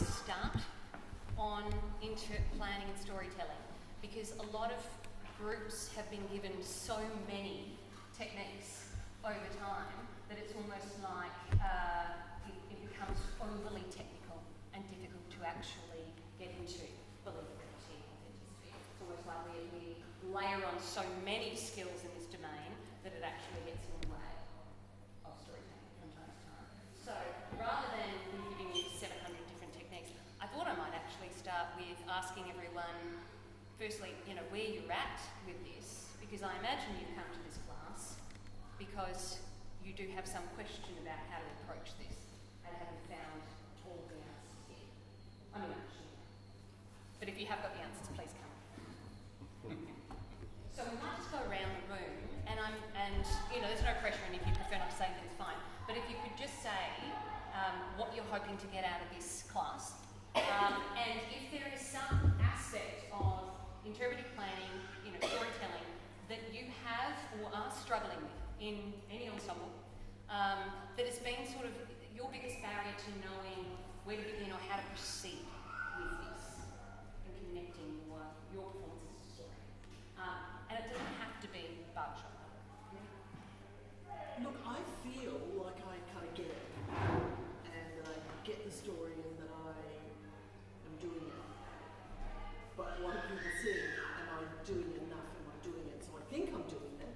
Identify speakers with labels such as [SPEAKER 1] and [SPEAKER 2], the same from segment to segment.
[SPEAKER 1] start on planning and storytelling, because a lot of groups have been given so many techniques over time that it's almost like it becomes overly technical and difficult to actually get into believability and authenticity. It's almost like we layer on so many skills in this domain that it actually gets in the way of storytelling from time to time. So rather than giving you 700 different techniques, I thought I might actually start with asking everyone, firstly, where you're at with this, because I imagine you've come to this class because you do have some question about how to approach this and haven't found all the answers yet. I mean, actually. But if you have got the answers, please come. So we might just go around the room, and there's no pressure, and if you prefer not to say anything, it's fine. But if you could just say what you're hoping to get out of this class, and if there is some aspect of interpretive planning, storytelling that you have or are struggling with in any ensemble, that has been sort of your biggest barrier to knowing where to begin or how to proceed with this and connecting your performances to story. And it doesn't have to be barbershop.
[SPEAKER 2] Look, I feel like I kind of get it, and I get the story and that I am doing it. But what do people see? Am I doing enough? Am I doing it? So I think I'm doing it,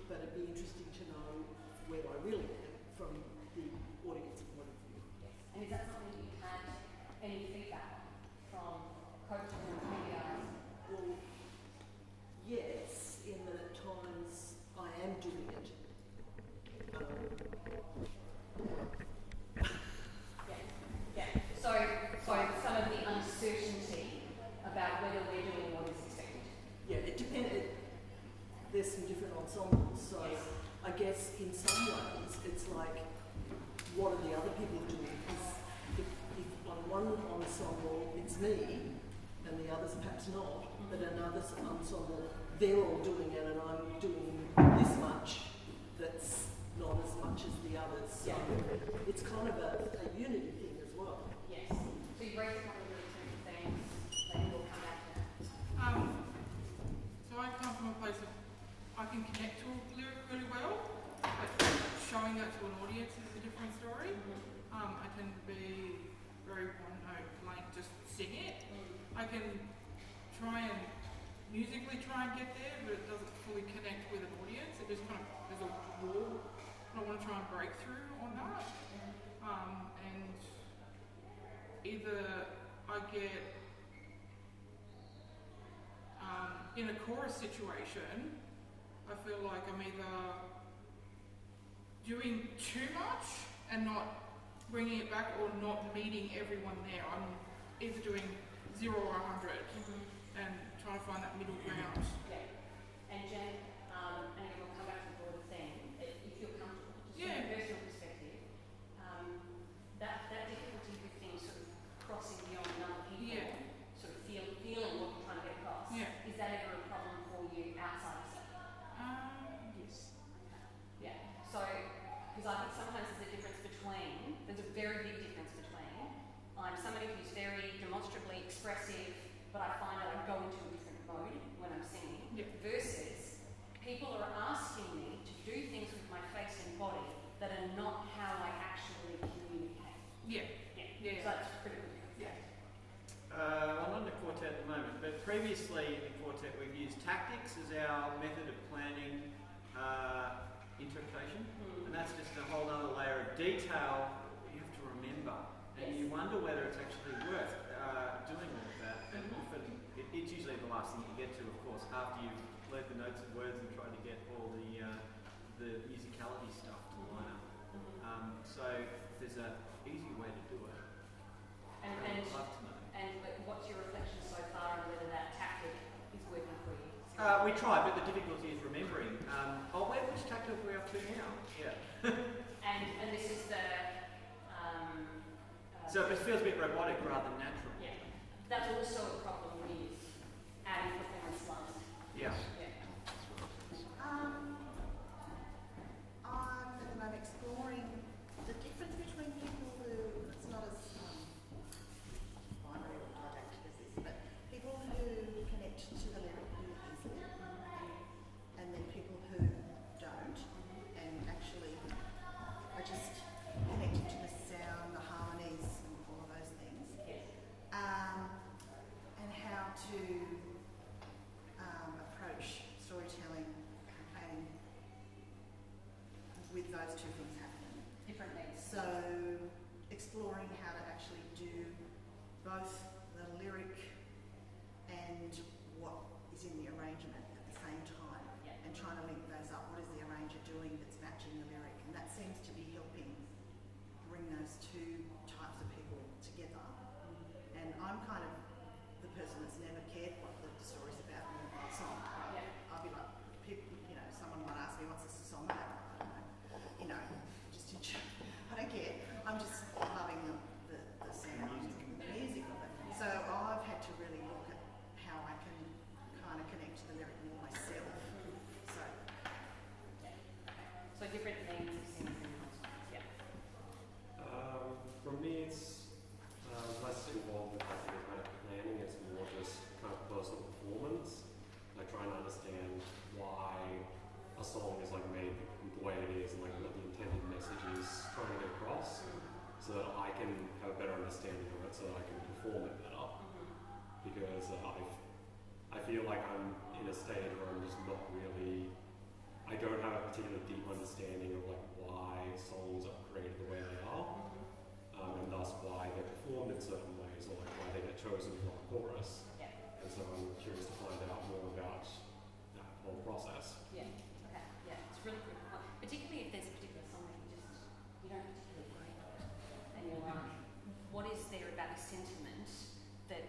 [SPEAKER 2] but it'd be interesting to know where I really am from the audience point of view.
[SPEAKER 1] Yes. And is that something you've had any feedback from coaches or videos?
[SPEAKER 2] Well, yes, in that at times I am doing it.
[SPEAKER 1] So some of the uncertainty about whether we're doing what is expected.
[SPEAKER 2] Yeah, it depends. There's some different ensembles, so
[SPEAKER 1] yes.
[SPEAKER 2] I guess in some ways it's like, what are the other people doing? Because if on one ensemble it's me, and the others perhaps not, but another ensemble they're all doing it and I'm doing this much that's not as much as the others. So it's kind of a unity thing as well.
[SPEAKER 1] Yes. So you raised a couple of really tricky things that we'll come back to.
[SPEAKER 3] So I come from a place of I can connect to a lyric really well, but showing that to an audience is a different story. I tend to be very one note, like just sing it. I can musically try and get there, but it doesn't fully connect with an audience. It just kind of, there's a wall, and I want to try and break through on that. And either I get in a chorus situation, I feel like I'm either doing too much and not bringing it back, or not meeting everyone there. I'm either doing 0 or 100 and trying to find that middle ground.
[SPEAKER 1] Yeah. And Jen, and again we'll come back to the broader thing, if you're comfortable, just from a personal perspective, that difficulty with things sort of crossing beyond other people, sort of feeling what you're trying to get across, is that ever a problem for you outside of study?
[SPEAKER 3] Yes.
[SPEAKER 1] Okay. Yeah. So, because I think sometimes there's a very big difference between I'm somebody who's very demonstrably expressive, but I find that I go into a different mode when I'm singing, versus people are asking me to do things with my face and body that are not how I actually communicate.
[SPEAKER 3] Yeah.
[SPEAKER 1] So that's pretty good.
[SPEAKER 4] I'm on the quartet at the moment, but previously in the quartet we've used tactics as our method of planning interpretation, and that's just a whole other layer of detail you have to remember, and you wonder whether it's actually worth doing all of that, and often it's usually the last thing you get to, of course, after you've learned the notes and words and tried to get all the musicality stuff to line up. So there's an easy way to do it. I'd love to know.
[SPEAKER 1] And what's your reflection so far on whether that tactic is working for you?
[SPEAKER 4] We try, but the difficulty is remembering. Which tactic are we up to now? Yeah.
[SPEAKER 1] and this is the...
[SPEAKER 4] so it feels a bit robotic rather than natural.
[SPEAKER 1] Yeah. That's also a problem with adding performance lines.
[SPEAKER 4] Yeah.
[SPEAKER 5] I'm exploring the difference between people who, it's not as both the lyric and what is in the arrangement at the same time, and trying to link those up. What is the arranger doing that's matching the lyric? And that seems to be helping bring those two types of people together. And I'm kind of the person that's never cared what the story's about in the song. I'll be like, people, you know, someone might ask me, what's this song about? I don't know. You know, just I don't care. I'm just loving the sound and the music of it. So I've had to really look at how I can kind of connect to the lyric more myself.
[SPEAKER 1] So different themes of singers in songs. Yeah.
[SPEAKER 6] For me, it's less involved with kind of planning. It's more just kind of personal performance. Like trying to understand why a song is like made the way it is, and like what the intended message is trying to get across, so that I can have a better understanding of it, so that I can perform it better. Because I feel like I'm in a stage where I'm just not really. I don't have a particular deep understanding of like why songs are created the way they are, and thus why they're performed in certain ways, or like why they get chosen for a chorus.
[SPEAKER 1] Yeah.
[SPEAKER 6] And so I'm curious to find out more about that whole process.
[SPEAKER 1] Yeah. Okay. Yeah. It's really good. Particularly if there's a particular song that you don't particularly agree with, and you're like, what is there about this sentiment that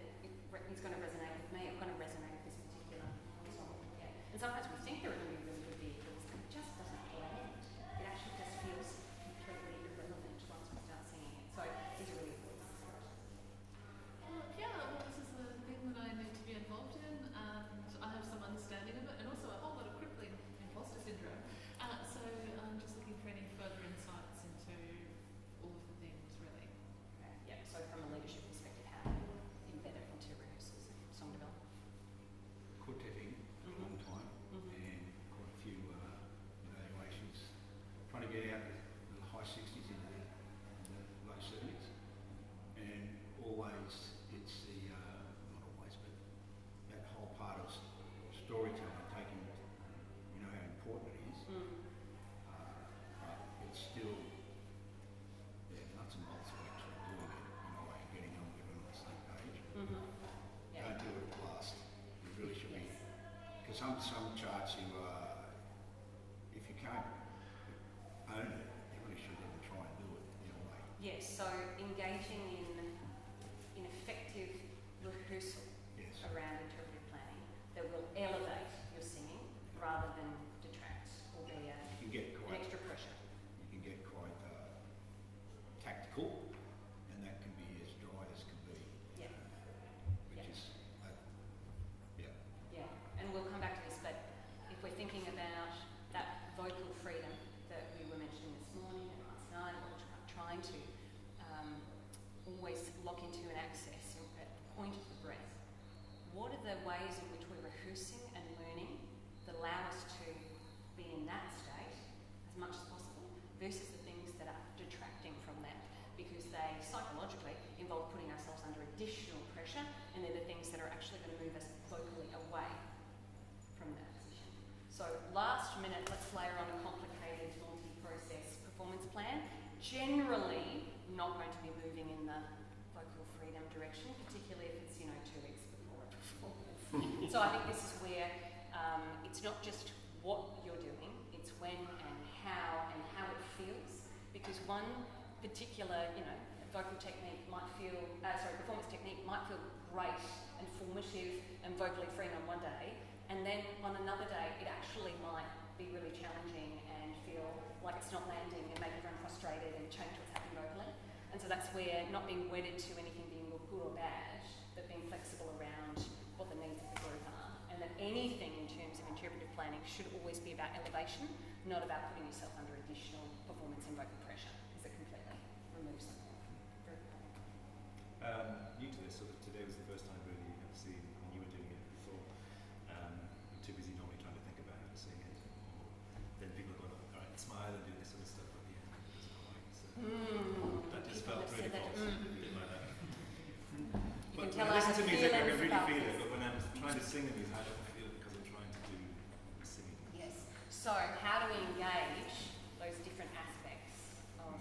[SPEAKER 1] is going to resonate with me, or going to resonate with this particular song? Yeah. And sometimes we think there are going to be really good vehicles, and it just doesn't land. It actually just feels completely irrelevant once we start singing it. So these are really important.
[SPEAKER 7] This is a thing that I need to be involved in, and I have some understanding of it, and also a whole lot of crippling imposter syndrome. So I'm just looking for any further insights into all of the things, really.
[SPEAKER 1] Okay. Yeah. So from a leadership perspective, how do you embed it into rehearsals and song development?
[SPEAKER 8] Quartetting for a long time, and quite a few evaluations, trying to get out the high 60s into the low 70s, and always it's the, not always, but that whole part of storytelling, taking, you know how important it is, but it's still, nuts and bolts of actually doing it in a way, getting everyone on the same page.
[SPEAKER 1] Yeah.
[SPEAKER 8] Don't do it last. You really should be. Because some charts you if you can't own it, you really should even try and do it in a way.
[SPEAKER 1] Yes. So engaging in effective rehearsal
[SPEAKER 8] Yes.
[SPEAKER 1] around interpretive planning that will elevate your singing rather than detract or be
[SPEAKER 8] You can get
[SPEAKER 1] an
[SPEAKER 8] quite
[SPEAKER 1] extra pressure.
[SPEAKER 8] tactical, and that can be as dry as can be.
[SPEAKER 1] Yeah.
[SPEAKER 8] Which
[SPEAKER 1] Yeah.
[SPEAKER 8] is
[SPEAKER 1] Yeah, and we'll come back to this, but if we're thinking about that vocal freedom that we were mentioning this morning and last night, what we're trying to always lock into and access at the point of the breath, what are the ways in which we're rehearsing and learning that allow us to be in that state as much as possible versus the things that are detracting from that, because they psychologically involve putting ourselves under additional pressure, and they're the things that are actually going to move us vocally away from that position. So last minute, let's layer on a complicated multi-process performance plan. Generally not going to be moving in the vocal freedom direction, particularly if it's 2 weeks before a performance. So I think this is where it's not just what you're doing, it's when and how it feels, because one particular vocal technique might feel, performance technique might feel great and formative and vocally freeing on one day, and then on another day it actually might be really challenging and feel like it's not landing and make everyone frustrated and change what's happening vocally. And so that's where not being wedded to anything being good or bad, but being flexible around what the needs of the group are, and that anything in terms of interpretive planning should always be about elevation, not about putting yourself under additional performance and vocal pressure, because it completely removes them.
[SPEAKER 9] New to this, today was the first time really I've seen, and you were doing it before. I'm too busy normally trying to think about how to sing it. Then people go, all right, smile and do this sort of stuff at the end. It doesn't quite. So that just felt really false. A bit like that.
[SPEAKER 1] You
[SPEAKER 9] But
[SPEAKER 1] can tell
[SPEAKER 9] when I listen
[SPEAKER 1] I
[SPEAKER 9] to
[SPEAKER 1] have
[SPEAKER 9] music, I can
[SPEAKER 1] feelings
[SPEAKER 9] really
[SPEAKER 1] about
[SPEAKER 9] feel
[SPEAKER 1] this.
[SPEAKER 9] it. But when I'm trying to sing the music, I don't feel it because I'm trying to do singing.
[SPEAKER 1] Yes. So how do we engage those different aspects of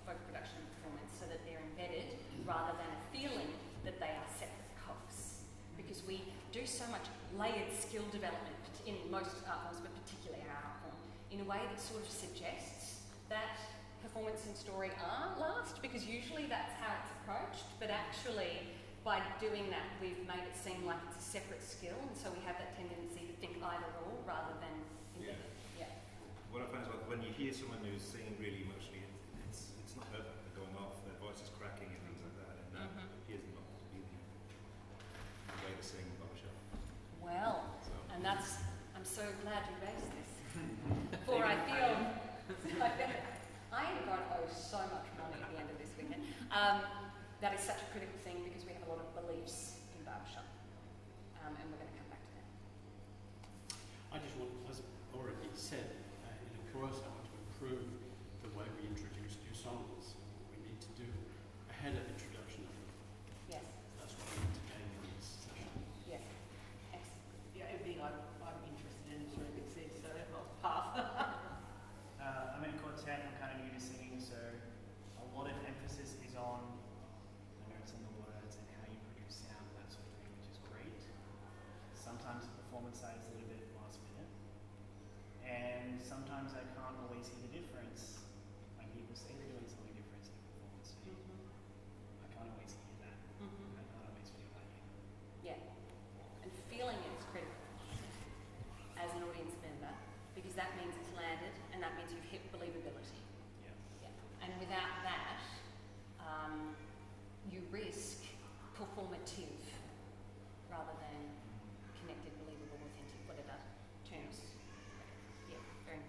[SPEAKER 1] vocal production and performance so that they're embedded rather than a feeling that they are separate cogs, because we do so much layered skill development in most art forms, but particularly our art form, in a way that sort of suggests that performance and story are last, because usually that's how it's approached, but actually by doing that we've made it seem like it's a separate skill, and so we have that tendency to think either or rather than
[SPEAKER 9] Yeah.
[SPEAKER 1] yeah.
[SPEAKER 9] What I find is when you hear someone who's singing really emotionally, it's not perfect. They're going off, their voice is cracking and things like that, and that appears not to be the way to sing barbershop.
[SPEAKER 1] Well,
[SPEAKER 9] So.
[SPEAKER 1] and that's, I'm so glad you raised this. For I feel, I am going to owe so much money at the end of this weekend. That is such a critical thing because we have a lot of beliefs in barbershop, and we're going to come back to that.
[SPEAKER 10] I just want, as already said, in a course I want to improve the way we introduce new songs. We need to do ahead of introduction of them.
[SPEAKER 1] Yes,
[SPEAKER 10] That's what we need to gain in this session.
[SPEAKER 1] yes, excellent.
[SPEAKER 2] Yeah, everything I'm interested in is really big sense, so I'll pass.
[SPEAKER 11] I'm in quartet, I'm kind of new to singing, so a lot of emphasis is on the notes and the words and how you produce sound and that sort of thing, which is great. Sometimes the performance side is a little bit last minute, and sometimes I can't always hear the difference. When people say they're doing something different in the performance, so I can't always hear that. I can't always feel that either.
[SPEAKER 1] Yeah, and feeling it is critical as an audience member because that means it's landed and that means you've hit believability.
[SPEAKER 11] Yeah.
[SPEAKER 1] Yeah. And without that, you risk performative rather than connected, believable, authentic, whatever terms. Yeah, very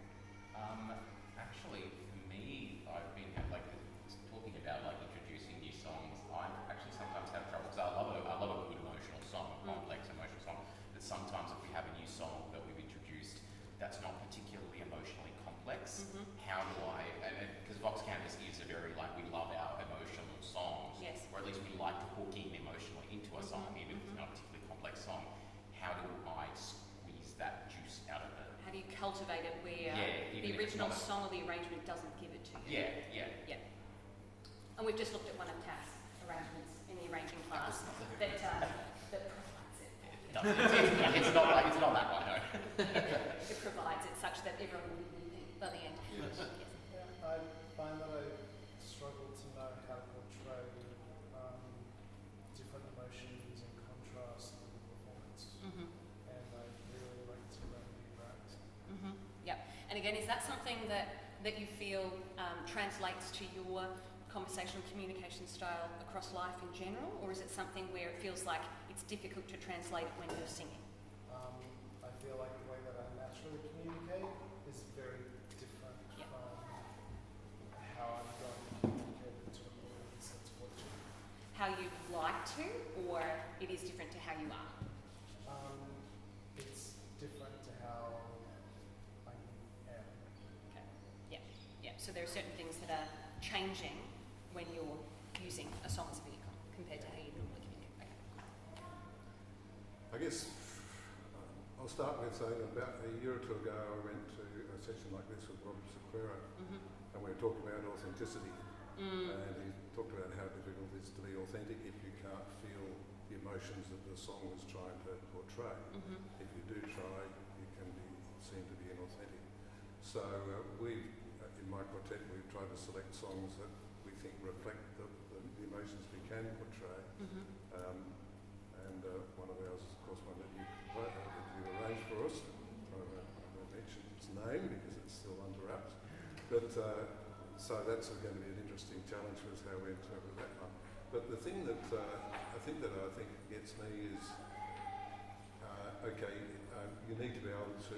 [SPEAKER 12] Actually, for me, I've been talking about introducing new songs. I actually sometimes have trouble because I love a good emotional song, a complex emotional song. But sometimes if we have a new song that we've introduced that's not particularly emotionally complex, how do I? And because Vox Canvas is a very we love our emotional songs,
[SPEAKER 1] Yes.
[SPEAKER 12] or at least we like to hook in emotionally into a song, even if it's not a particularly complex song. How do I squeeze that juice out of it?
[SPEAKER 1] How do you cultivate it where
[SPEAKER 12] even
[SPEAKER 1] the
[SPEAKER 12] if it's
[SPEAKER 1] original
[SPEAKER 12] not a-
[SPEAKER 1] song or the arrangement doesn't give it to you?
[SPEAKER 12] Yeah.
[SPEAKER 1] And we've just looked at one of Taf's arrangements in the arranging class that provides it.
[SPEAKER 12] It's not that one, no.
[SPEAKER 1] It provides it such that everyone will be there by the end.
[SPEAKER 9] Yes.
[SPEAKER 13] Yeah, I find that I struggle to know how to portray different emotions in contrast in the performance, and I really like to learn the right.
[SPEAKER 1] Yep. And again, is that something that you feel translates to your conversational communication style across life in general, or is it something where it feels like it's difficult to translate when you're singing?
[SPEAKER 13] I feel like the way that I naturally communicate is very different from how I'm going to communicate to an audience that's watching.
[SPEAKER 1] How you'd like to, or it is different to how you are?
[SPEAKER 13] It's different to how I am.
[SPEAKER 1] Okay. Yeah. So there are certain things that are changing when you're using a song as a vehicle compared to how you normally communicate. Okay.
[SPEAKER 14] I guess I'll start with saying about a year or two ago I went to a session like this with Rob Sequeira, and we were talking about authenticity, and he talked about how difficult it is to be authentic if you can't feel the emotions that the song is trying to portray. If you do try, you can be seen to be inauthentic. So in my quartet, we've tried to select songs that we think reflect the emotions we can portray. And one of ours is, of course, one that you arranged for us. I won't mention its name because it's still under wraps. But so that's going to be an interesting challenge for us how we interpret that one. But the thing that I think gets me is, you need to be able to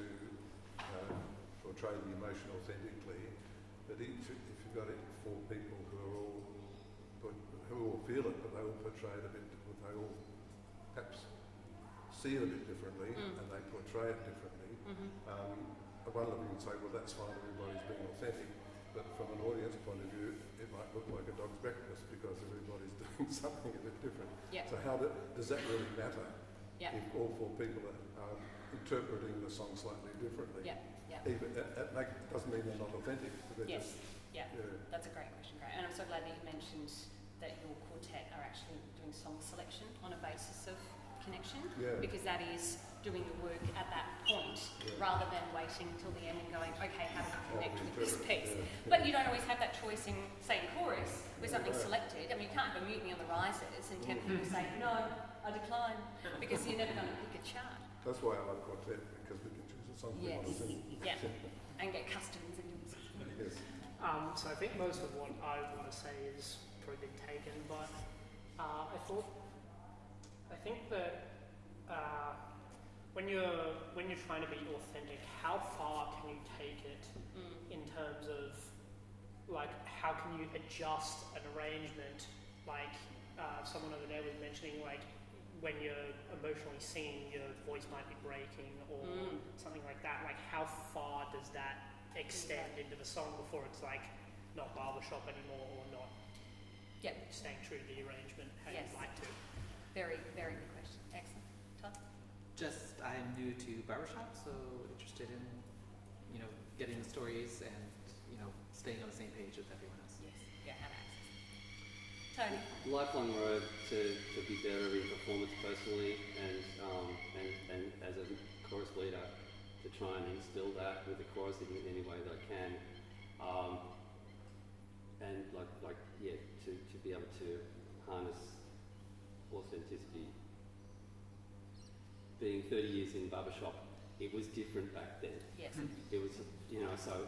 [SPEAKER 14] portray the emotion authentically, but if you've got it for people who all feel it, but they all portray it a bit, they all perhaps see it a bit differently, and they portray it differently. One of them can say, well, that's fine, everybody's being authentic, but from an audience point of view, it might look like a dog's breakfast because everybody's doing something a bit different.
[SPEAKER 1] Yep.
[SPEAKER 14] So does that really matter
[SPEAKER 1] Yep.
[SPEAKER 14] if all four people are interpreting the song slightly differently? Even that doesn't mean they're not authentic. They're
[SPEAKER 1] Yes.
[SPEAKER 14] just,
[SPEAKER 1] Yeah. That's a great question. Great. And I'm so glad that you mentioned that your quartet are actually doing song selection on a basis of connection,
[SPEAKER 14] Yeah.
[SPEAKER 1] because that is doing the work at that point rather than waiting till the end and going, okay, how do we connect with this piece?
[SPEAKER 14] Yeah.
[SPEAKER 1] But you don't always have that choice in, say, in chorus, where something's selected. I mean, you can't go mute me on the rises and tempt people to say, no, I decline, because you're never going to pick a chart.
[SPEAKER 14] That's why I love quartet, because we can choose a song we want to sing.
[SPEAKER 1] Yeah, and get customs and things.
[SPEAKER 14] Yes.
[SPEAKER 15] So I think most of what I want to say is probably been taken, but I think that when you're trying to be authentic, how far can you take it in terms of like how can you adjust an arrangement? Like someone over there was mentioning, like when you're emotionally singing, your voice might be breaking or something like that. Like how far does that extend into the song before it's like not barbershop anymore or not staying true to the arrangement how you'd like to?
[SPEAKER 1] Very, very good question. Excellent. Todd?
[SPEAKER 16] Just, I'm new to barbershop, so interested in, getting the stories and, staying on the same page with everyone else.
[SPEAKER 1] Yes. Yeah, have access. Tony?
[SPEAKER 17] Lifelong road to be better in performance personally and as a chorus leader to try and instill that with the chorus in any way that I can. And to be able to harness authenticity. Being 30 years in barbershop, it was different back then.
[SPEAKER 1] Yes.
[SPEAKER 17] It was, so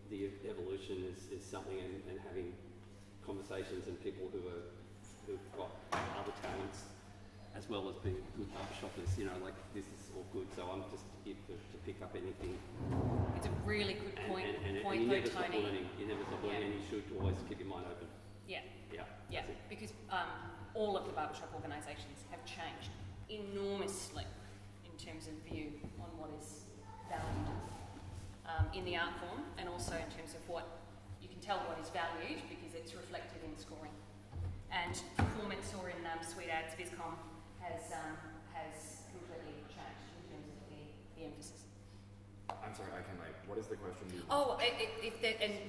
[SPEAKER 17] the evolution is something, and having conversations and people who've got other talents as well as being good barbershoppers, this is all good. So I'm just here to pick up anything.
[SPEAKER 1] It's a really good point.
[SPEAKER 17] And you never stop learning. You never stop learning, and you should always keep your mind open. Yeah.
[SPEAKER 1] Because all of the barbershop organisations have changed enormously in terms of view on what is valued in the art form, and also in terms of what you can tell what is valued because it's reflected in scoring. And performance, or in Sweet Ads, Viscom has completely changed in terms of the emphasis.
[SPEAKER 18] I'm sorry, what is the question?
[SPEAKER 1] And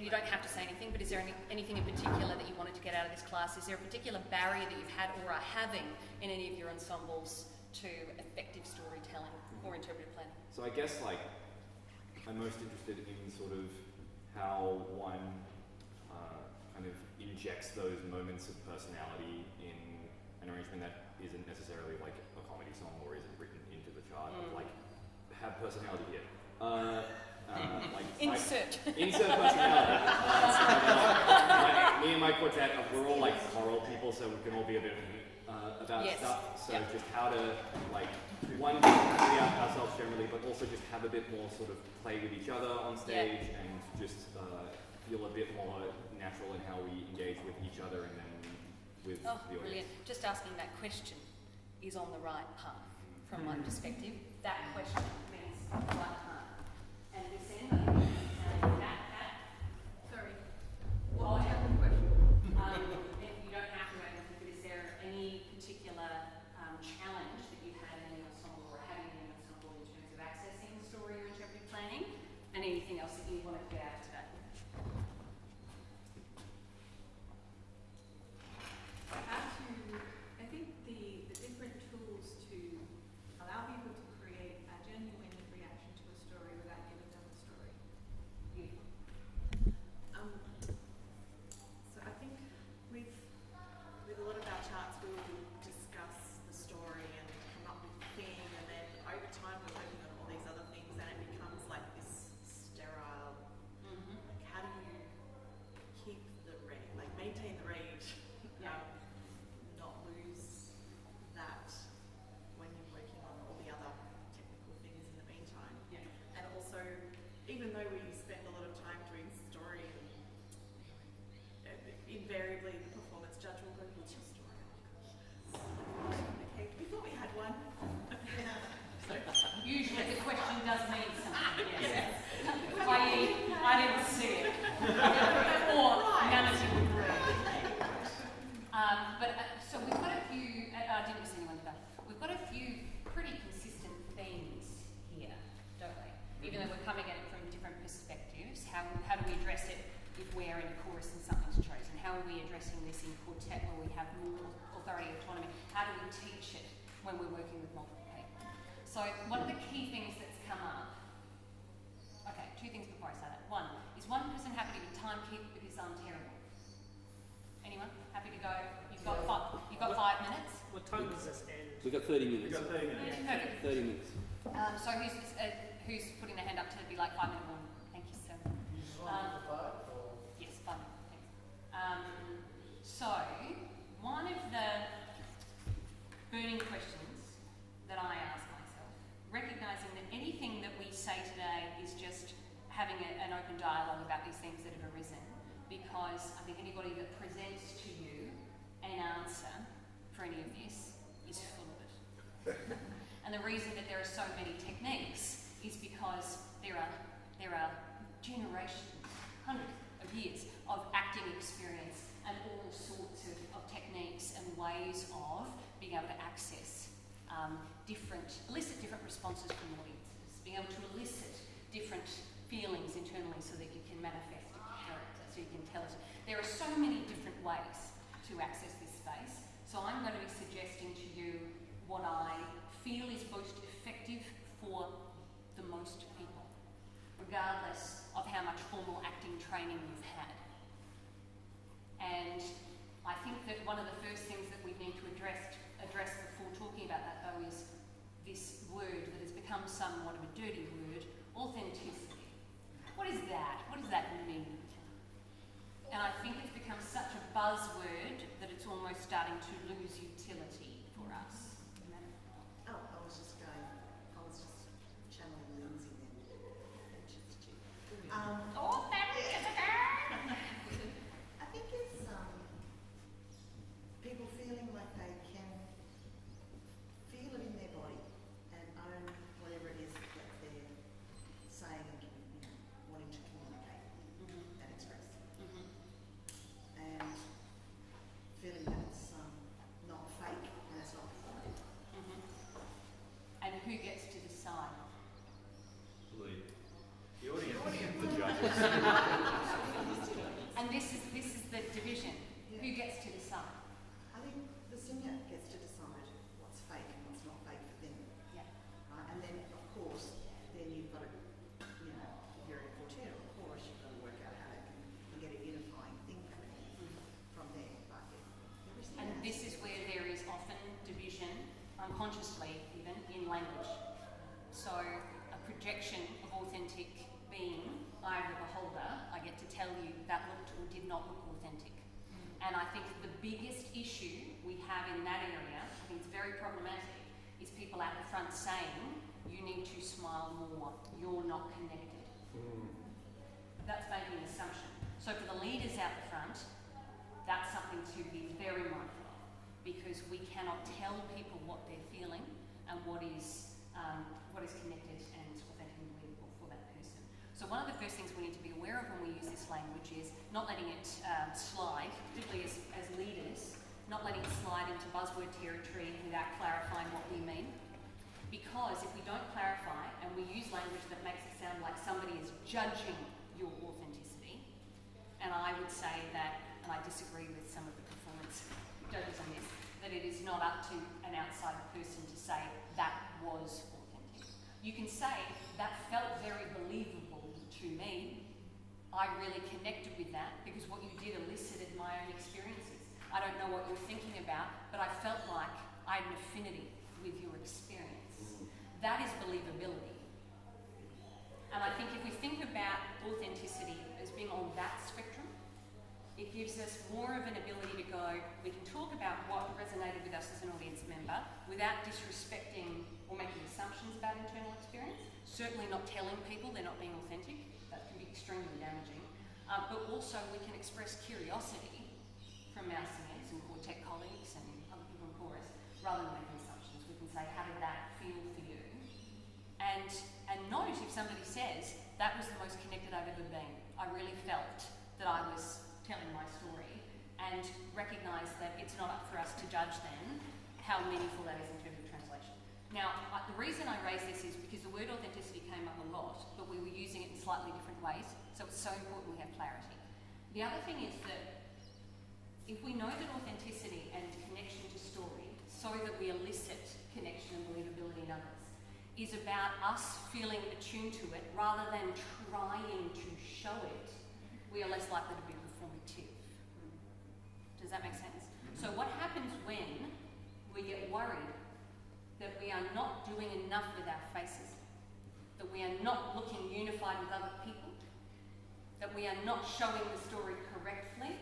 [SPEAKER 1] you don't have to say anything, but is there anything in particular that you wanted to get out of this class? Is there a particular barrier that you've had or are having in any of your ensembles to effective storytelling or interpretive planning?
[SPEAKER 18] So I guess I'm most interested in sort of how one kind of injects those moments of personality in an arrangement that isn't necessarily like a comedy song or isn't written into the chart. Of have personality here.
[SPEAKER 1] Insert
[SPEAKER 18] personality. Me and my quartet, we're all choral people, so we can all be a bit about stuff. So just how to one, be ourselves generally, but also just have a bit more sort of play with each other on stage and just feel a bit more natural in how we engage with each other and then with the audience.
[SPEAKER 1] Brilliant. Just asking that question is on the right path from my perspective. That question means the right path. And this end, sorry. What was the question? You don't have to answer, but is there any particular challenge that you had in your ensemble or having in your ensemble in terms of accessing story or interpretive planning, and anything else that you want to get out of today?
[SPEAKER 19] I think the different tools to allow people to create a genuine reaction to a story without giving them the story. So I think with a lot of our charts we will discuss the story and come up with the theme, and then over time we're working on all these other things and it becomes like this sterile, how do you keep the rage, maintain the rage, not lose that when you're working on all the other technical things in the meantime. And also, even though we spend a lot of time doing story, invariably the performance judge will go, what's your story? Okay, we thought we had one.
[SPEAKER 1] Usually the question does mean something, yes. I didn't see it. Or none of you agree. So we've got a few, I didn't miss anyone today. We've got a few pretty consistent themes here, don't we? Even though we're coming at it from different perspectives, how do we address it if we're in a chorus and something's chosen? how are we addressing this in quartet where we have more authority and autonomy? How do we teach it when we're working with multiple people? So one of the key things that's come up, okay, two things before I say that. One, is one person happy to be timekeeper because I'm terrible? Anyone happy to go? You've got 5 minutes.
[SPEAKER 15] What time does this end?
[SPEAKER 17] We've got 30 minutes.
[SPEAKER 4] We've got 30 minutes.
[SPEAKER 1] Perfect.
[SPEAKER 17] 30 minutes.
[SPEAKER 1] So who's putting their hand up to be like 5 minute warning? Thank you, sir.
[SPEAKER 13] You just want to do 5 or?
[SPEAKER 1] Yes, 5 minutes. Thanks. So one of the burning questions that I ask myself, recognising that anything that we say today is just having an open dialogue about these things that have arisen, because I think anybody that presents to you an answer for any of this is full of it. And the reason that there are so many techniques is because there are generations, hundreds of years of acting experience and all sorts of techniques and ways of being able to access elicit different responses from audiences, being able to elicit different feelings internally so that you can manifest a character, so you can tell it. There are so many different ways to access this space. So I'm going to be suggesting to you what I feel is most effective for the most people, regardless of how much formal acting training you've had. And I think that one of the first things that we need to address before talking about that, though, is this word that has become somewhat of a dirty word, authenticity. What is that? What does that mean? And I think it's become such a buzzword that it's almost starting to lose utility for us.
[SPEAKER 5] Oh, I was just channeling Lindsay then. I think it's people feeling like they can feel it in their body and own whatever it is that they're saying and wanting to communicate and express. And feeling that it's not fake and it's not performative.
[SPEAKER 1] And who gets to decide?
[SPEAKER 4] The audience.
[SPEAKER 9] The judges.
[SPEAKER 1] And this is the division. Who gets to decide?
[SPEAKER 5] I think the singer gets to decide what's fake and what's not fake for them.
[SPEAKER 1] Yeah.
[SPEAKER 5] Right? And then, of course, then you've got to, if you're in quartet or chorus, you've got to work out how to get a unifying thing from there. But every singer
[SPEAKER 1] And
[SPEAKER 5] has
[SPEAKER 1] this is where there is often division, unconsciously even, in language. So a projection of authentic being, I am the beholder, I get to tell you that looked or did not look authentic. And I think the biggest issue we have in that area, I think it's very problematic, is people out the front saying, you need to smile more, you're not connected. That's making an assumption. So for the leaders out the front, that's something to be very mindful of, because we cannot tell people what they're feeling and what is connected and authentic and believable for that person. So one of the first things we need to be aware of when we use this language is not letting it slide, particularly as leaders, not letting it slide into buzzword territory without clarifying what we mean. Because if we don't clarify and we use language that makes it sound like somebody is judging your authenticity, and I would say that, and I disagree with some of the performance judges on this, that it is not up to an outside person to say that was authentic. You can say that felt very believable to me. I really connected with that because what you did elicited my own experiences. I don't know what you're thinking about, but I felt like I had an affinity with your experience. That is believability. And I think if we think about authenticity as being on that spectrum, it gives us more of an ability to go, we can talk about what resonated with us as an audience member without disrespecting or making assumptions about internal experience. Certainly not telling people they're not being authentic. That can be extremely damaging. But also we can express curiosity from our singers and quartet colleagues and other people in chorus rather than making assumptions. We can say, how did that feel for you? And note if somebody says, that was the most connected I've ever been. I really felt that I was telling my story, and recognise that it's not up for us to judge then how meaningful that is in terms of translation. Now, the reason I raise this is because the word authenticity came up a lot, but we were using it in slightly different ways, so it's so important we have clarity. The other thing is that If we know that authenticity and connection to story, so that we elicit connection and believability in others, is about us feeling attuned to it rather than trying to show it, we are less likely to be performative. Does that make sense? So what happens when we get worried that we are not doing enough with our faces, that we are not looking unified with other people, that we are not showing the story correctly?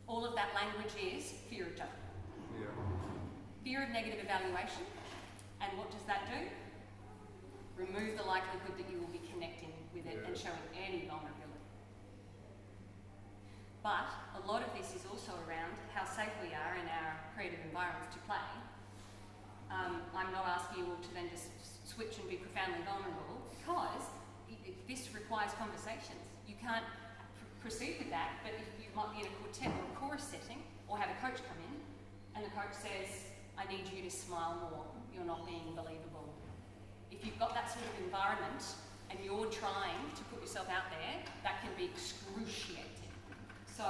[SPEAKER 1] All of that language is fear of judgment.
[SPEAKER 14] Yeah.
[SPEAKER 1] Fear of negative evaluation. And what does that do? Remove the likelihood that you will be connecting with it and showing any vulnerability. But a lot of this is also around how safe we are in our creative environments to play. I'm not asking you all to then just switch and be profoundly vulnerable, because this requires conversations. You can't proceed with that, but if you might be in a quartet or a chorus setting, or have a coach come in, and the coach says, I need you to smile more, you're not being believable. If you've got that sort of environment, and you're trying to put yourself out there, that can be excruciating. So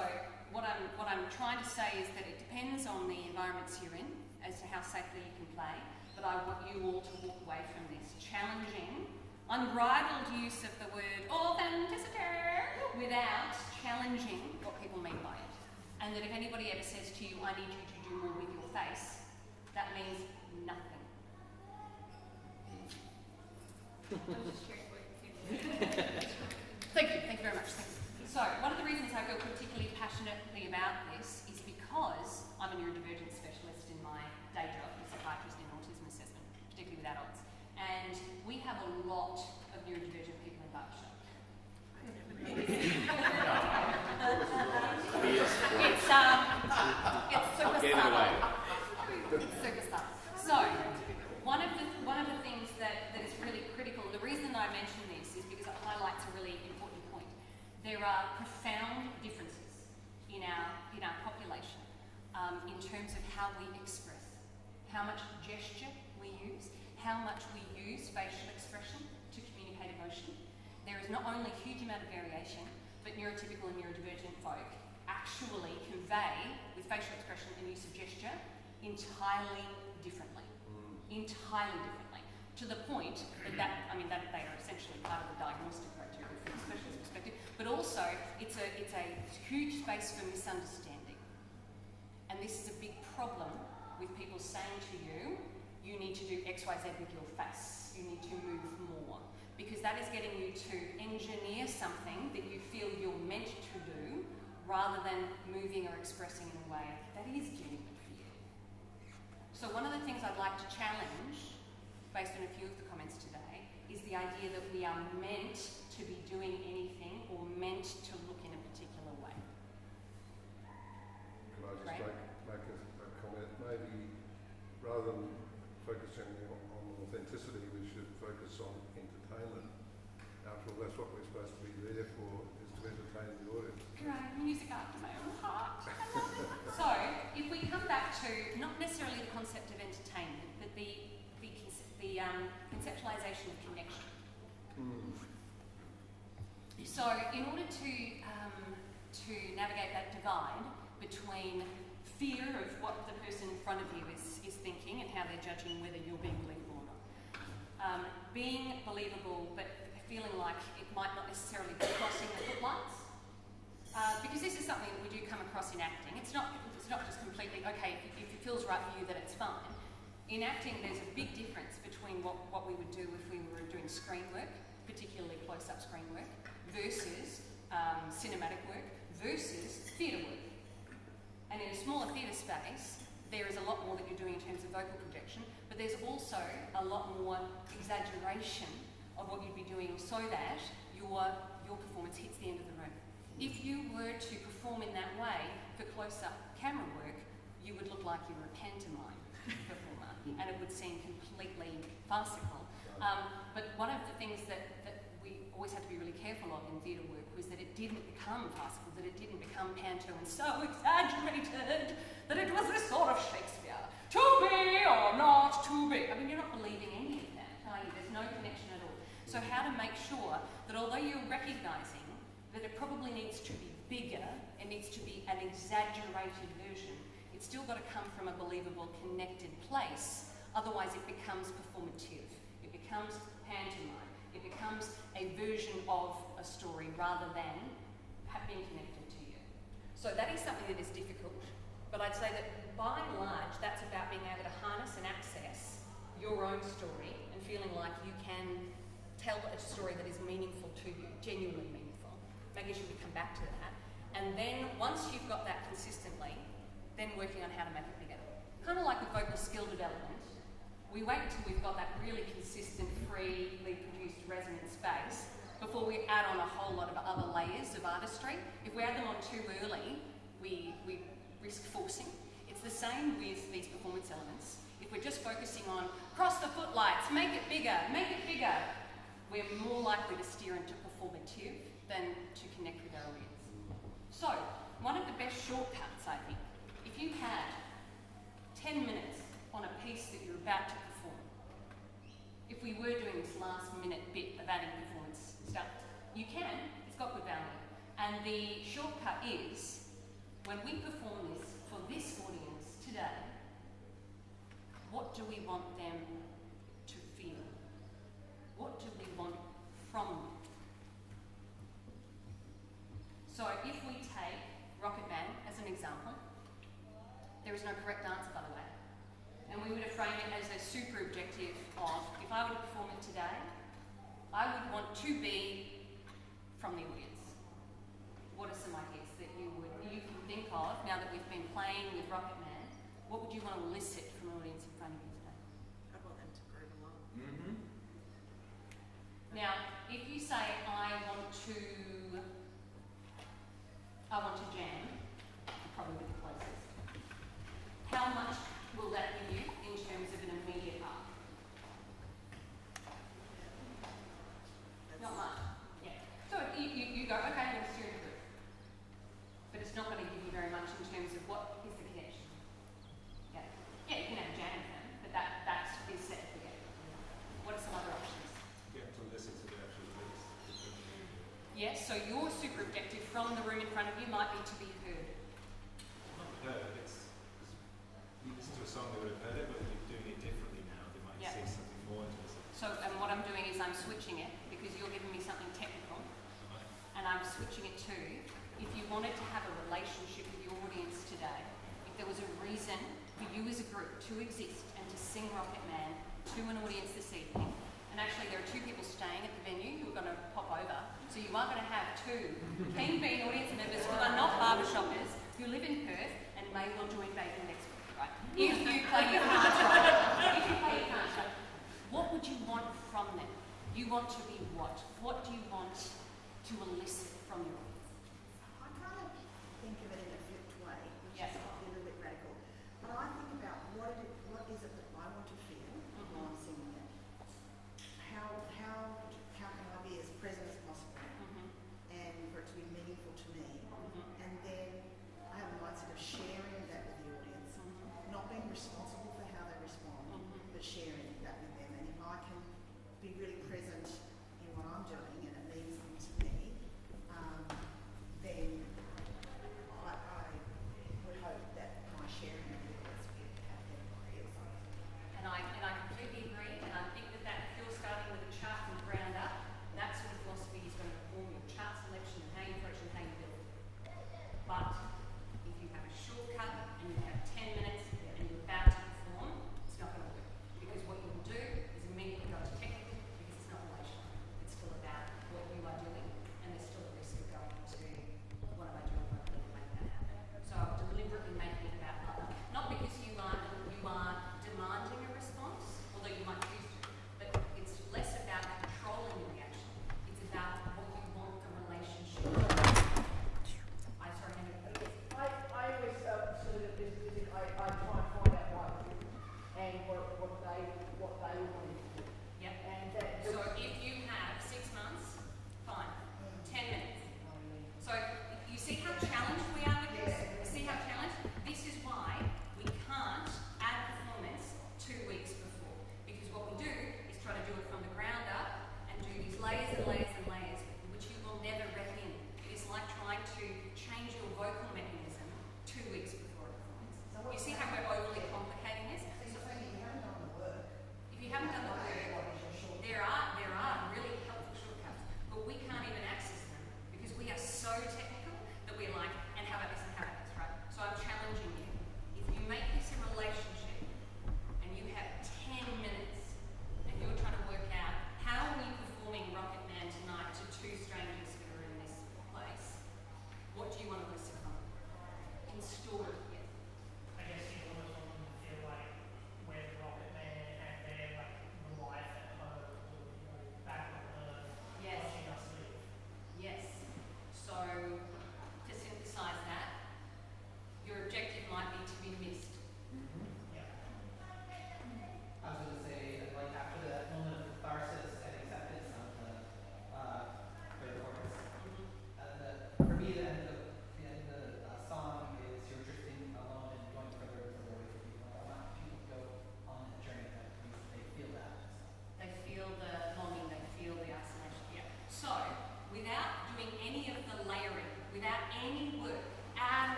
[SPEAKER 1] what I'm trying to say is that it depends on the environments you're in as to how safely you can play, but I want you all to walk away from this challenging, unbridled use of the word authenticity without challenging what people mean by it. And that if anybody ever says to you, I need you to do more with your face, that means nothing. Thank you very much. Thank you. So, one of the reasons I feel particularly passionately about this is because I'm a neurodivergent specialist in my day job, a psychiatrist in autism assessment, particularly with adults. And we have a lot of neurodivergent people in Barbershop. It's super subtle. It's super subtle. So, one of the things that is really critical, the reason I mention this is because it highlights a really important point. There are profound differences in our population in terms of how we express, how much gesture we use, how much we use facial expression to communicate emotion. There is not only a huge amount of variation, but neurotypical and neurodivergent folk actually convey, with facial expression and use of gesture, entirely differently. Entirely differently. To the point that they are essentially part of the diagnostic criteria from a specialist perspective, but also it's a huge space for misunderstanding. And this is a big problem with people saying to you, you need to do X, Y, Z with your face. You need to move more. Because that is getting you to engineer something that you feel you're meant to do, rather than moving or expressing in a way that is genuine for you. So one of the things I'd like to challenge, based on a few of the comments today, is the idea that we are meant to be doing anything or meant to look in a particular way.
[SPEAKER 14] Can I just make a comment? Maybe rather than focusing on authenticity, we should focus on entertainment. After all, that's what we're supposed to be there for, is to entertain the audience.
[SPEAKER 1] Great, music after my own heart. So, if we come back to not necessarily the concept of entertainment, but the conceptualization of connection. So, in order to navigate that divide between fear of what the person in front of you is thinking and how they're judging whether you're being believable or not, being believable but feeling like it might not necessarily be crossing the footlights, because this is something that we do come across in acting. It's not just completely, okay, if it feels right for you, then it's fine. In acting, there's a big difference between what we would do if we were doing screen work, particularly close-up screen work, versus cinematic work, versus theatre work. And in a smaller theatre space, there is a lot more that you're doing in terms of vocal projection, but there's also a lot more exaggeration of what you'd be doing so that your performance hits the end of the room. If you were to perform in that way for close-up camera work, you would look like you were a pantomime performer, and it would seem completely farcical. But one of the things that we always had to be really careful of in theatre work was that it didn't become farcical, that it didn't become panto and so exaggerated that it was this sort of Shakespeare. To be or not to be. I mean, you're not believing any of that, are you? There's no connection at all. So how to make sure that although you're recognising that it probably needs to be bigger, it needs to be an exaggerated version. It's still got to come from a believable, connected place, otherwise it becomes performative. It becomes pantomime. It becomes a version of a story rather than being connected to you. So that is something that is difficult, but I'd say that by and large, that's about being able to harness and access your own story and feeling like you can tell a story that is meaningful to you, genuinely meaningful, making sure we come back to that. And then once you've got that consistently, then working on how to make it bigger. Kind of like with vocal skill development, we wait until we've got that really consistent, freely produced resonant space before we add on a whole lot of other layers of artistry. If we add them on too early, we risk forcing. It's the same with these performance elements. If we're just focusing on cross the footlights, make it bigger, we're more likely to steer into performative than to connect with our audience. So, one of the best shortcuts, I think, if you had 10 minutes on a piece that you're about to perform, if we were doing this last minute bit of adding performance stuff, you can, it's got good value. And the shortcut is, when we perform this for this audience today, what do we want them to feel? What do we want from them? So if we take Rocket Man as an example, there is no correct answer, by the way. And we would frame it as a super objective of, if I were to perform it today, I would want to be from the audience. What are some ideas that you can think of now that we've been playing with Rocket Man? What would you want to elicit from an audience in front of you today?
[SPEAKER 19] I'd want them to groove along.
[SPEAKER 4] Mm-hmm.
[SPEAKER 1] Now, if you say, I want to jam, probably the closest. How much will that give you in terms of an immediate up? Not much. Yeah. So you go, okay, I'm going to steer into it. But it's not going to give you very much in terms of what is the connection. Yeah. Yeah, you can have a jam with them, but that is set at the beginning. What are some other options?
[SPEAKER 9] Get to listen to the actual lyrics.
[SPEAKER 1] Yes, so your super objective from the room in front of you might be to be heard.
[SPEAKER 9] Not heard, you listen to a song, they would have heard it, but you're doing it differently now. They might see something more interesting.
[SPEAKER 1] So, and what I'm doing is I'm switching it because you're giving me something technical, and I'm switching it to, if you wanted to have a relationship with your audience today, if there was a reason for you as a group to exist and to sing Rocket Man to an audience this evening, and actually there are 2 people staying at the venue who are going to pop over, so you are going to have 2 keen being audience members who are not barbershoppers, who live in Perth and may well join Bacon next week, right? If you play your cards right, what would you want from them? You want to be what? What do you want to elicit from your audience?
[SPEAKER 5] I kind of think of it in a flipped way, which
[SPEAKER 1] Yeah.
[SPEAKER 5] is probably a little bit radical. But I think about what is it that I want to feel while I'm singing it. How can I be as present as possible and for it to be meaningful to me. And then I have a mindset of sharing that with the audience, not being responsible for how they respond, but sharing that with them. And if I can be really present in what I'm doing and it means something to me,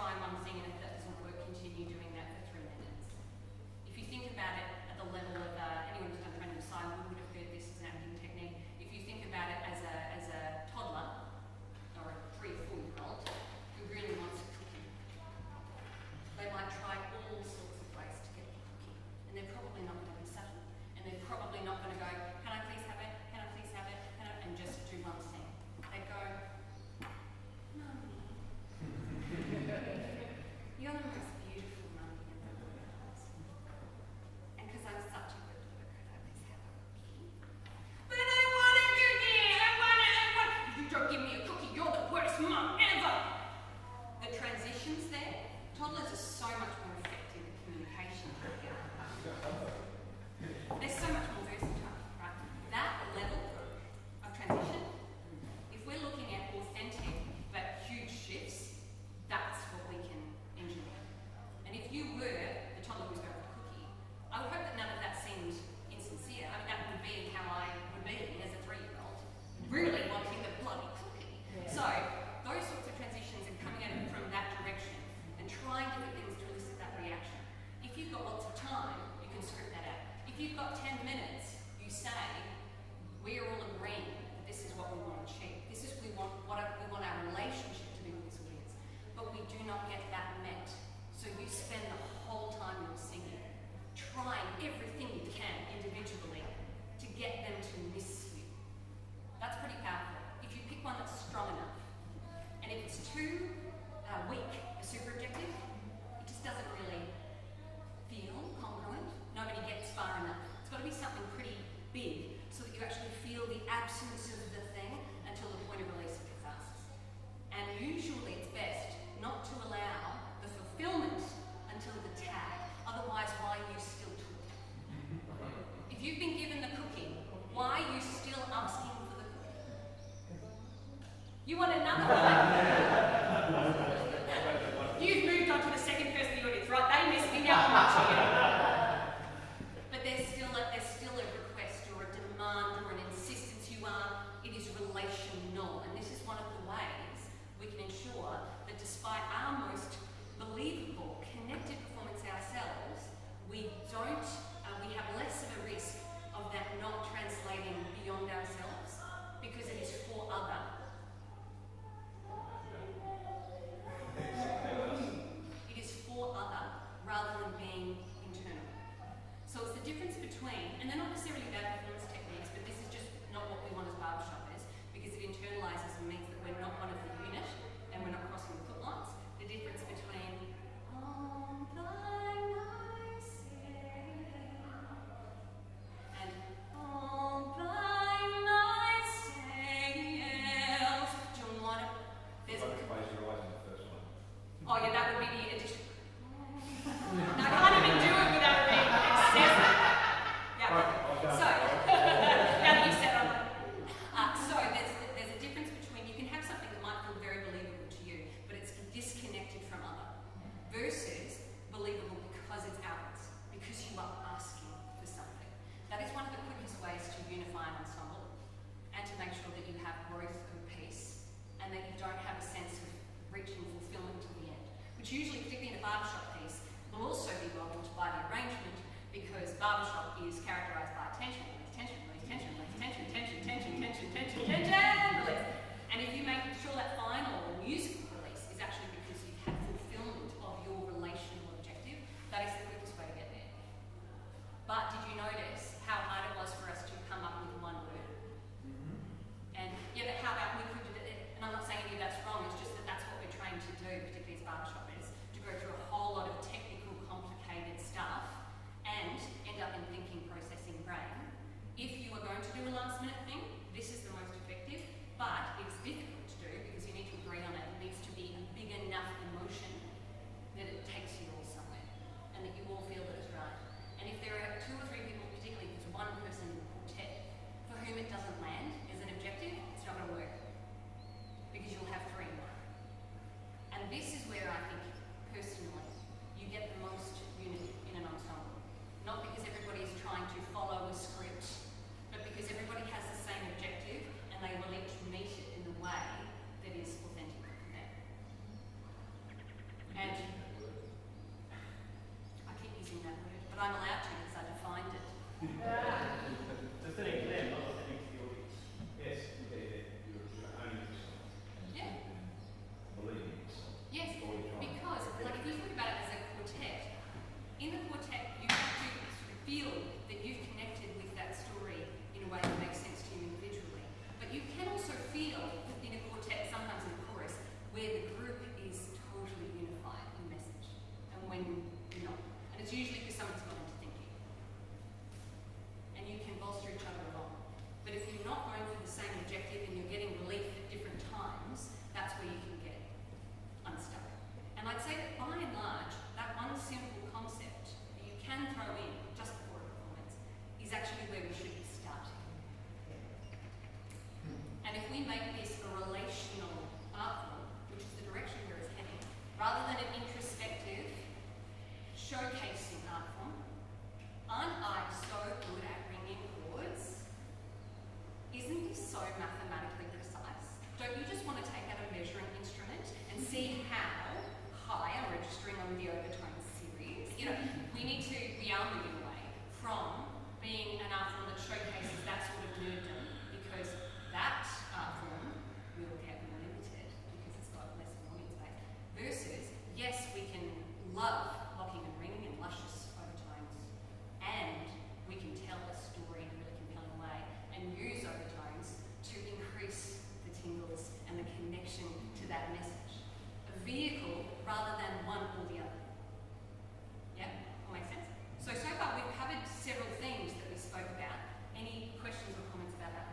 [SPEAKER 1] try one thing and if that doesn't work, continue doing that for 3 minutes. If you think about it at the level of anyone who's done training with sign would have heard this as an acting technique. If you think about it as a toddler or a 3 or 4-year-old who really wants a cookie, they might try all sorts of ways to get the cookie, and they're probably not going to be subtle, and they're probably not going to go, can I please have it, can I please have it, and just do one thing. They go, Mummy, you're the most beautiful mummy in the world, and because I'm such a good worker, I please have a cookie. But I want a cookie! I want it! If you don't give me a cookie, you're the worst mum ever! The transitions there, toddlers are so much more effective at communication. They're so much more versatile, right? That level of transition, if we're looking at authentic but huge shifts, that's what we can engineer. And if you were the toddler who's going for the cookie, I would hope that none of that seemed insincere. I mean, that would be how I would be as a 3-year-old, really wanting the bloody cookie. So, those sorts of transitions and coming at it from that direction and trying different things to elicit that reaction. If you've got lots of time, you can script that out. If you've got 10 minutes, you say, we're all agreeing that this is what we want to achieve. This is we want our relationship to be with this audience. But we do not get that met. So you spend the whole time you're singing, trying everything you can individually to get them to miss you. That's pretty powerful. If you pick one that's strong enough, and if it's too weak, a super objective, it just doesn't really feel congruent. Nobody gets far enough. It's got to be something pretty big so that you actually feel the absence of the thing until the point of release of it passes. And usually it's best not to allow the fulfillment until the tag. Otherwise, why are you still talking? If you've been given the cookie, why are you still asking for the cookie? You want another one? You've moved on to the second person in the audience, right? They missed me, now I'm watching you. But there's still a request or a demand or an insistence. It is relational, and this is one of the ways we can ensure that despite our most believable, connected performance ourselves, we have less of a risk of that not translating beyond ourselves because it is for other. It is for other rather than being internal. So it's the difference between, and they're not necessarily bad performance techniques, but this is just not what we want as barbershoppers because it internalises and means that we're not one of the unit and we're not crossing the footlines. The difference between on thy nice and on thy nice sails. Do you want to? There's a
[SPEAKER 9] Close your eyes on the first one.
[SPEAKER 1] Oh yeah, that would be the addition. No, I can't even do it without it being excessive. Yeah. So, now that you've said I'm like, so there's a difference between, you can have something that might feel very believable to you, but it's disconnected from other, versus believable because it's ours, because you are asking for something. That is one of the quickest ways to unify an ensemble and to make sure that you have growth and peace and that you don't have a sense of reaching fulfillment to the end, which usually, particularly in a barbershop piece, will also be welcomed by the arrangement because barbershop is characterised by tension, release, tension, release, tension, release, tension, tension, tension, tension, tension, tension, release. And if you make sure that final musical release is actually because you've had fulfillment of your relational objective, that is the quickest way to get there. But did you notice how hard it was for us to come up with one word? And yeah, but how about we could do it? And I'm not saying any of that's wrong, it's just that that's what we're trained to do, particularly as barbershoppers, to go through a whole lot of technical, complicated stuff and end up in thinking, processing brain. If you are going to do a last minute thing, this is the most effective, but it's difficult to do because you need to agree on it. It needs to be a big enough emotion that it takes you all somewhere and that you all feel that it's right. And if there are 2 or 3 people, particularly if there's one person in the quartet for whom it doesn't land as an objective, it's not going to work because you'll have 3 more. And this is where I think, personally, you get the most unity in an ensemble. Not because everybody is trying to follow a script, but because everybody has the same objective and they will each meet it in the way that is authentic for them. And
[SPEAKER 11] Just letting them, not authentic to the audience.
[SPEAKER 8] Yes, you're owning the song.
[SPEAKER 1] Yeah.
[SPEAKER 8] Believing in the song.
[SPEAKER 1] Yes,
[SPEAKER 8] Or you're trying
[SPEAKER 1] because like if you think about it as a quartet, in the quartet you have to feel that you've connected with that story in a way that makes sense to you individually. But you can also feel within a quartet, sometimes in a chorus, where the group is totally unified in message, and when you're not. And it's usually because someone's gone into thinking. And you can bolster each other along. But if you're not going for the same objective and you're getting relief at different times, that's where you can get unstuck. And I'd say that by and large, that one simple concept that you can throw in just before a performance is actually where we should be starting. And if we make this a relational art form, which is the direction where it's heading, rather than an introspective, showcasing art form, aren't I so good at ringing chords? Isn't this so mathematically precise? Don't you just want to take out a measuring instrument and see how high I'm registering on the overtone series? You know, we are moving away from being an art form that showcases that sort of nerddom, because that art form will get more limited because it's got less of an audience base. Versus, yes, we can love locking and ringing and luscious overtones, and we can tell a story in a really compelling way and use overtones to increase the tingles and the connection to that message. A vehicle rather than one or the other. Yeah? All make sense? So far we've covered several things that we spoke about. Any questions or comments about that?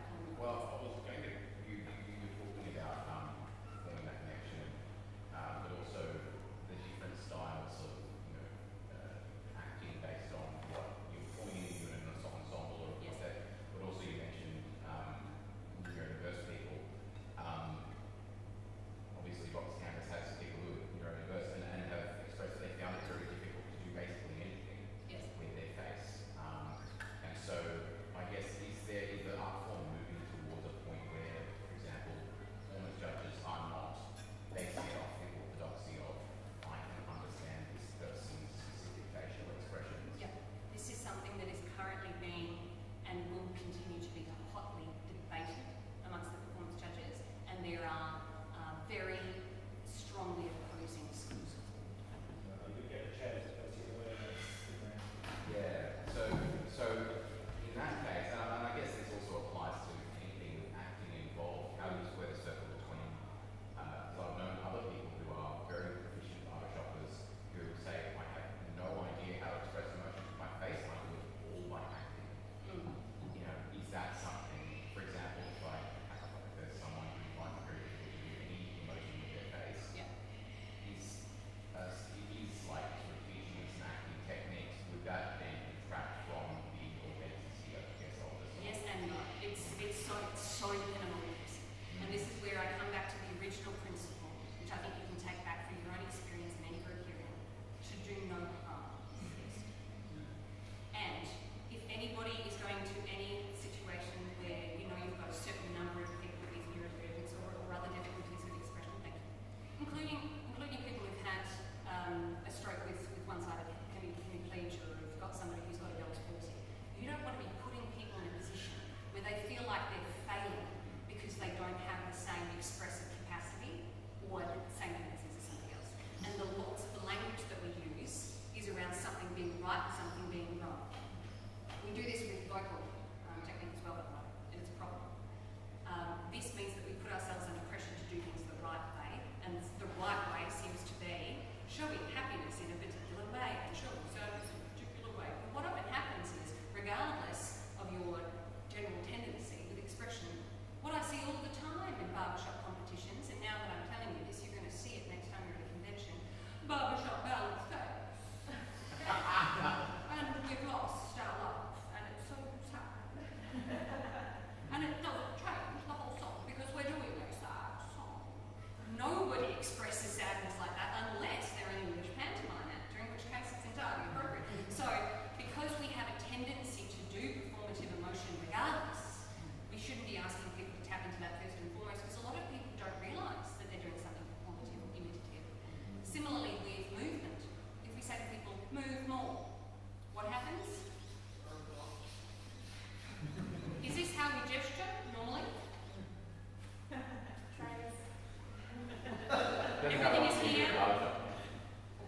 [SPEAKER 1] everything is here, or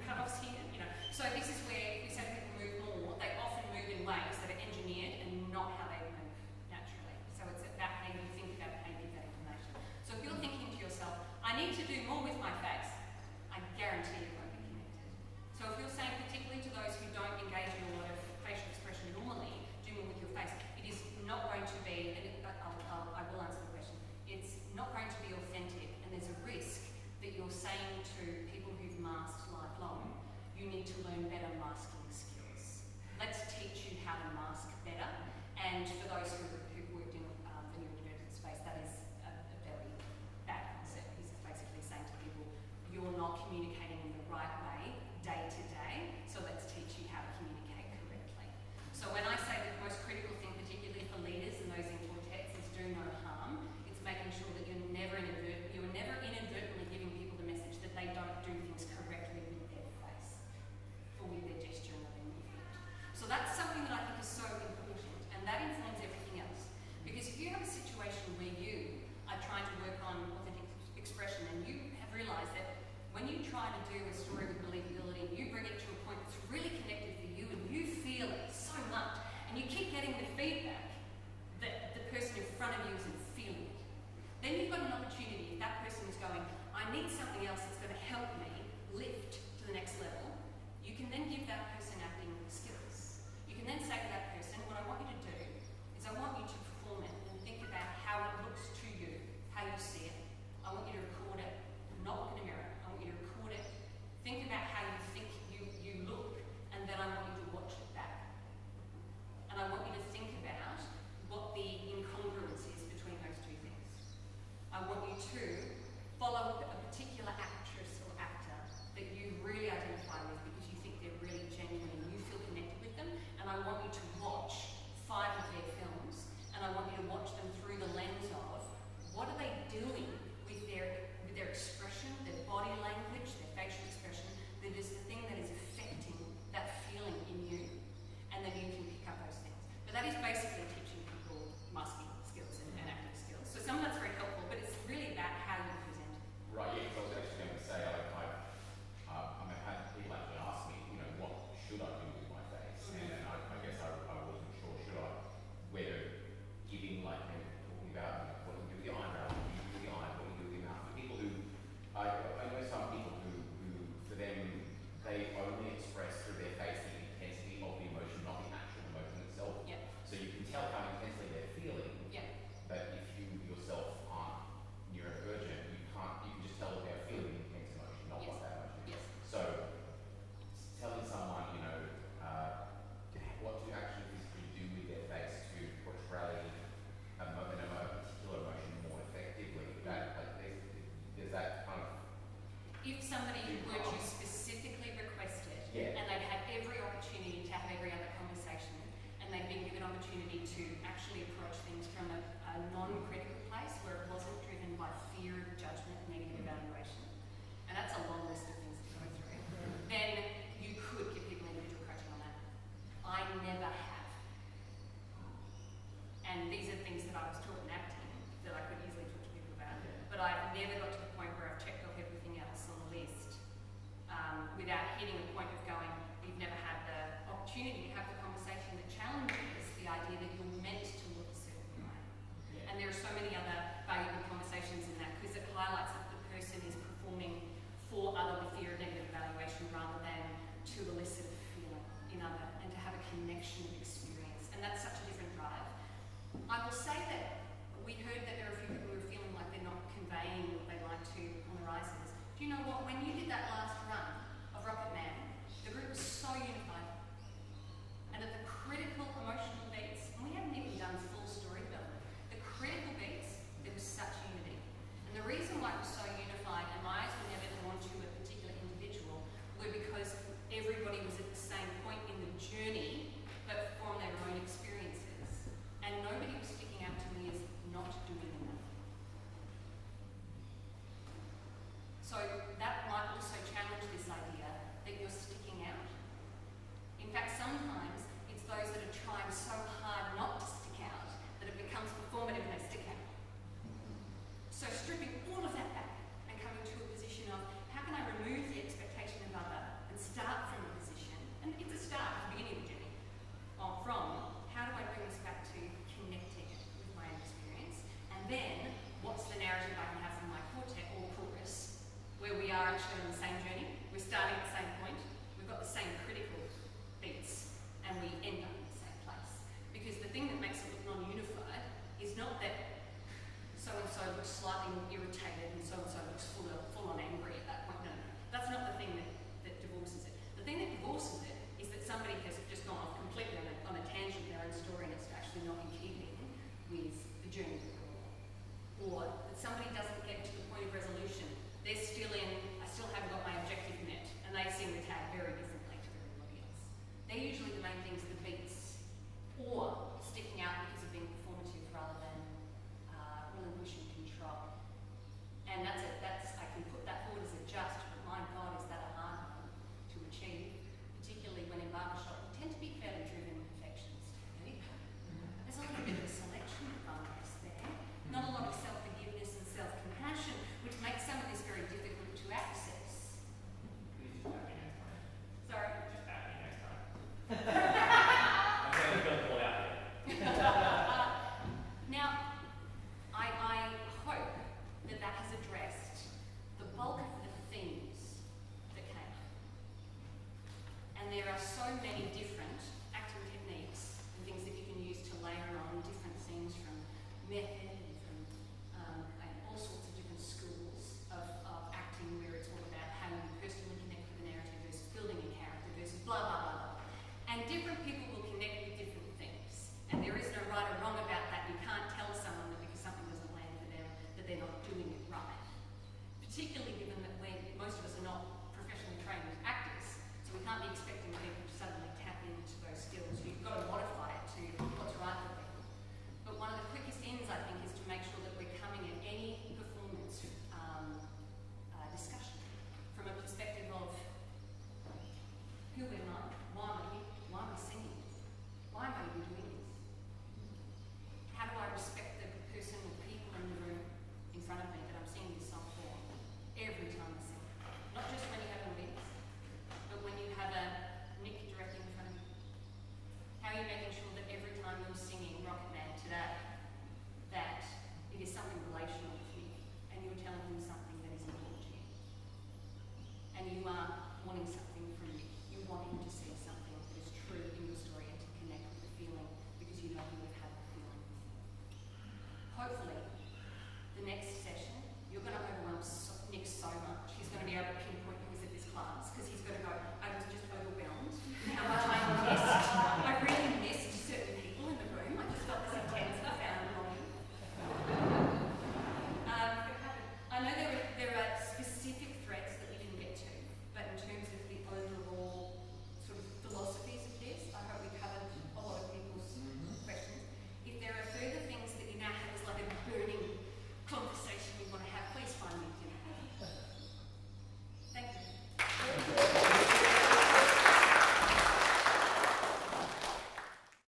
[SPEAKER 1] cut-offs here, you know. So this is where we say people move more, they often move in ways that are engineered and not how they move naturally. So it's about how you think about how you give that information. So if you're thinking to yourself, I need to do more with my face, I guarantee it won't be connected. So if you're saying particularly to those who don't engage in a lot of facial expression normally, do more with your face, it is not going to be, and I will answer the question, it's not going to be authentic, and there's a risk that you're saying to people who've masked lifelong, you need to learn better masking skills. Let's teach you how to mask better, and for those who've worked in the neurodivergent space, that is a very bad concept. He's basically saying to people, you're not communicating in the right way day to day, so let's teach you how to communicate correctly. So when I say the most critical thing, particularly for leaders and those in quartets, is do no harm, it's making sure that you're never inadvertently giving people the message that they don't do things correctly with their face or with their gesture and their movement. So that's something that I think is so important, and that informs everything else. Because if you have a situation where you are trying to work on authentic expression and you have realised that when you try to do a story with believability and you bring it to a point that's really connected for you and you feel it so much, and you keep getting the feedback that the person in front of you isn't feeling it, then you've got an opportunity. If that person is going, I need something else that's going to help me lift to the next level, you can then give that person acting skills. You can then say to that person, what I want you to do is I want you to perform it and think about how it looks to you, how you see it. I want you to record it, not look in a mirror. I want you to record it, think about how you think you look, and then I want you to watch it back. And I want you to think about what the incongruence is between those two things. I want you to follow a particular actress or actor that you really identify with because you think they're really genuine and you feel connected with them, and I want you to watch 5 of their films, and I want you to watch them through the lens of what are they doing with their expression, their body language, their facial expression, that is the thing that is affecting that feeling in you, and then you can pick up those things. But that is basically teaching people masking skills and acting skills. So some of that's very helpful, but it's really about how you present it.
[SPEAKER 12] Right, yeah, because I was actually going to say, I've had people actually ask me, you know, what should I do with my face? And then I guess I wasn't sure, should I, whether giving, like, maybe talking about, you know, what you do with the eyebrows, what you do with the eyes, what you do with the mouth. For people who, I know some people who, for them, they only express through their face the intensity of the emotion, not the actual emotion itself.
[SPEAKER 1] Yep.
[SPEAKER 12] So you can tell how intensely they're feeling.
[SPEAKER 1] Yep.
[SPEAKER 12] But if you yourself aren't neurodivergent, you can just tell that they're feeling intense emotion, not what that emotion is.
[SPEAKER 1] Yes.
[SPEAKER 12] So telling someone, you know, what to actually physically do with their face to portray a particular emotion more effectively, that like there's that kind of.
[SPEAKER 1] If somebody were to specifically request it,
[SPEAKER 12] Yeah.
[SPEAKER 1] and they'd had every opportunity to have every other conversation, and they'd been given opportunity to actually approach things from a non-critical place where it wasn't driven by fear of judgment, negative evaluation, and that's a long list of things to go through, then you could give people individual coaching on that. I never have. And these are things that I was taught in acting that I could easily talk to people about, but I've never got to the point where I've checked off everything else on the list without hitting a point of going, you've never had the opportunity to have the conversation that challenges the idea that you're meant to look a certain way. And there are so many other valuable conversations in that because it highlights that the person is performing for other with fear of negative evaluation rather than to elicit a feeling in other and to have a connection of experience. And that's such a different drive. I will say that we heard that there are a few people who are feeling like they're not conveying what they like to on the rises. Do you know what? When you did that last run of Rocket Man, the group was so unified. And at the critical emotional beats, and we haven't even done full story development, the critical beats, starting at the same point, we've got the same critical beats, and we end up in the same place. Because the thing that makes it look non-unified is not that so-and-so looks slightly irritated and so-and-so looks full-on angry at that point. No, that's not the thing that divorces it. The thing that divorces it is that somebody has just gone off completely on a tangent in their own story and it's actually not in keeping with the journey that we're on. Or that somebody doesn't get to the point of resolution. They're still in, I still haven't got my objective met, and they seem to tag very differently to everybody else. They're usually the main things, the beats, or sticking out because of being performative rather than relinquishing control. And that's it. I can put that forward as a just, but my God, is that a hard one to achieve, particularly when in barbershop we tend to be fairly driven perfectionists. There's a little bit of a selection bias there, not a lot of self-forgiveness and self-compassion, which makes some of this very difficult to access. Sorry?
[SPEAKER 11] Just at me next time. I'm going to pull out there.
[SPEAKER 1] Now, I hope that has addressed the bulk of the themes that came up. And there are so many different acting techniques and things that you can use to layer on different things from method and from and all sorts of different schools of acting where it's all about how you personally connect with the narrative versus building a character versus blah, blah, blah, blah. And different people will connect with different things. And there is no right or wrong about that. You can't tell someone that because something doesn't land for them that they're not doing it right. Particularly given that most of us are not professionally trained actors, so we can't be expecting people to suddenly tap into those skills. You've got to modify it to what's right for people. But one of the quickest ends, I think, is to make sure that we're coming at any performance discussion from a perspective of who am I? Why am I here? Why am I singing? Why am I even doing this? How do I respect the person or people in the room in front of me that I'm singing this song for every time I sing? Not just when you have a mix, but when you have a Nick directing in front of you. How are you making sure that every time you're singing Rocket Man today, that it is something relational with Nick and you're telling him something that is important to him? And you are wanting something from Nick. You want him to see something that is true in your story and to connect with the feeling because you know he would have the feeling. Hopefully,